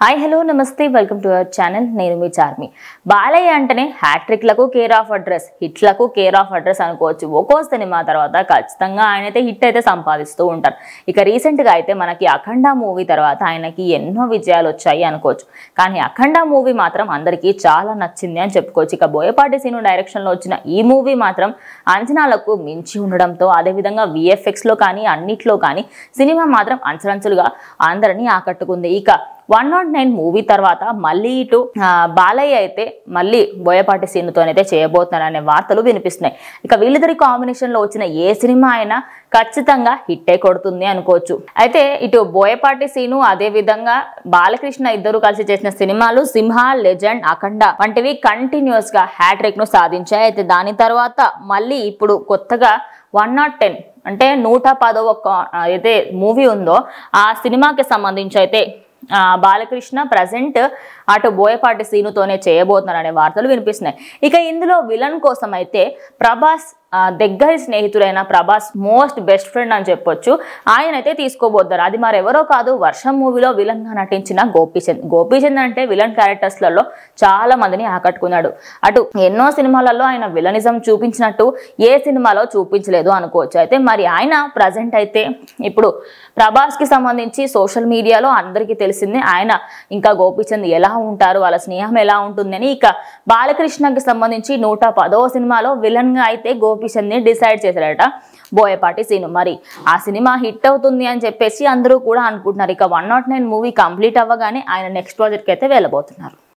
hi hello నమస్తే welcome to our channel నేను మీ చార్మి బాలయ్య అంటేనే హ్యాట్రిక్లకు కేర్ ఆఫ్ అడ్రస్ హిట్లకు కేర్ ఆఫ్ అడ్రస్ అనుకోవచ్చు ఒక్కో సినిమా తర్వాత ఖచ్చితంగా ఆయనైతే హిట్ అయితే సంపాదిస్తూ ఉంటారు ఇక రీసెంట్గా అయితే మనకి అఖండ మూవీ తర్వాత ఆయనకి ఎన్నో విజయాలు వచ్చాయి అనుకోవచ్చు కానీ అఖండ మూవీ మాత్రం అందరికీ చాలా నచ్చింది అని చెప్పుకోవచ్చు ఇక బోయపాటి సీను డైరెక్షన్లో వచ్చిన ఈ మూవీ మాత్రం అంచనాలకు మించి ఉండడంతో అదేవిధంగా విఎఫ్ఎక్స్లో కానీ అన్నిట్లో కానీ సినిమా మాత్రం అంచలంచులుగా అందరినీ ఆకట్టుకుంది ఇక 109 మూవీ తర్వాత మళ్ళీ ఇటు బాలయ్య అయితే మళ్ళీ బోయపాటి సీనుతోనైతే చేయబోతున్నారనే వార్తలు వినిపిస్తున్నాయి ఇక వీళ్ళిద్దరి కాంబినేషన్ లో వచ్చిన ఏ సినిమా అయినా ఖచ్చితంగా హిట్టే కొడుతుంది అనుకోవచ్చు అయితే ఇటు బోయపాటి సీను అదే విధంగా బాలకృష్ణ ఇద్దరు కలిసి చేసిన సినిమాలు సింహ లెజెండ్ అఖండ వంటివి కంటిన్యూస్ గా హ్యాట్రిక్ ను సాధించాయి అయితే దాని తర్వాత మళ్ళీ ఇప్పుడు కొత్తగా 110 అంటే 110వ అయితే మూవీ ఉందో ఆ సినిమాకి సంబంధించి అయితే బాలకృష్ణ ప్రజెంట్ అటు బోయపాటి సీనుతోనే చేయబోతున్నారనే వార్తలు వినిపిస్తున్నాయి ఇక ఇందులో విలన్ కోసం అయితే ప్రభాస్ దగ్గరి స్నేహితుడైన ప్రభాస్ మోస్ట్ బెస్ట్ ఫ్రెండ్ అని చెప్పొచ్చు ఆయన అయితే తీసుకోబోతున్నారు అది మరెవరో కాదు వర్షం మూవీలో విలన్ గా నటించిన గోపీచంద్ అంటే విలన్ క్యారెక్టర్స్లలో చాలా మందిని ఆకట్టుకున్నాడు అటు ఎన్నో సినిమాలలో ఆయన విలనిజం చూపించినట్టు ఏ సినిమాలో చూపించలేదు అనుకోవచ్చు అయితే మరి ఆయన ప్రజెంట్ అయితే ఇప్పుడు ప్రభాస్ కి సంబంధించి సోషల్ మీడియాలో అందరికీ తెలిసింది ఆయన ఇంకా గోపీచంద్ ఎలా ఉంటారు వాళ్ళ స్నేహం ఎలా ఉంటుందని ఇక బాలకృష్ణకి సంబంధించి 110వ సినిమాలో విలన్ గా అయితే గోపీచంద్ ని డిసైడ్ చేశారట బోయపాటి సీను మరి ఆ సినిమా హిట్ అవుతుంది అని చెప్పేసి అందరూ కూడా అనుకుంటున్నారు ఇక 109 మూవీ కంప్లీట్ అవ్వగానే ఆయన నెక్స్ట్ ప్రాజెక్ట్ కి అయితే వెళ్ళబోతున్నారు